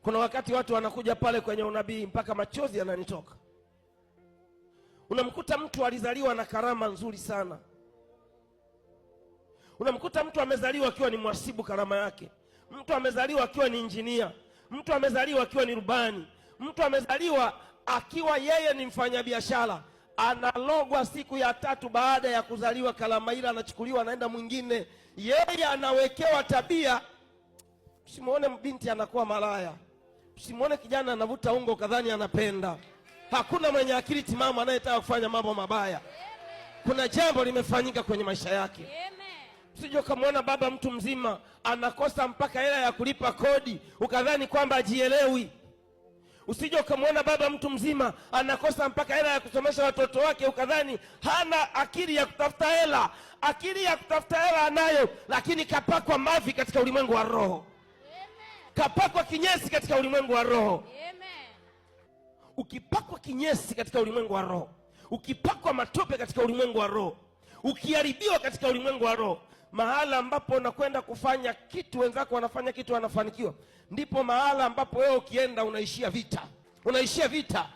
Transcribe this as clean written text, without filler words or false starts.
Kuna wakati watu wanakuja pale kwenye unabii mpaka machozi yananitoka. Unamkuta mtu alizaliwa na karama nzuri sana. Unamkuta mtu amezaliwa akiwa ni mhasibu, karama yake. Mtu amezaliwa akiwa ni injinia. Mtu amezaliwa akiwa ni rubani. Mtu amezaliwa akiwa yeye ni mfanyabiashara. Analogwa siku ya 3 baada ya kuzaliwa, karama ile anachukuliwa, anaenda mwingine. Yeye anawekewa tabia. Usimuone binti anakuwa malaya. Usimuone kijana anavuta ungo kadhani anapenda. Hakuna mwenye akili timamu anayetaka kufanya mambo mabaya. Kuna jambo limefanyika kwenye maisha yake. Usije ukamwona baba mtu mzima anakosa mpaka hela ya kulipa kodi ukadhani kwamba ajielewi. Usije ukamwona baba mtu mzima anakosa mpaka hela ya kusomesha watoto wake ukadhani hana akili ya kutafuta hela. Akili ya kutafuta hela anayo, lakini kapakwa mavi katika ulimwengu wa roho. Kapakwa kinyesi katika ulimwengu wa roho. Ukipakwa kinyesi katika ulimwengu wa roho, ukipakwa matope katika ulimwengu wa roho, ukiharibiwa katika ulimwengu wa roho, mahala ambapo unakwenda kufanya kitu wenzako wanafanya kitu wanafanikiwa, ndipo mahala ambapo wewe ukienda unaishia vita.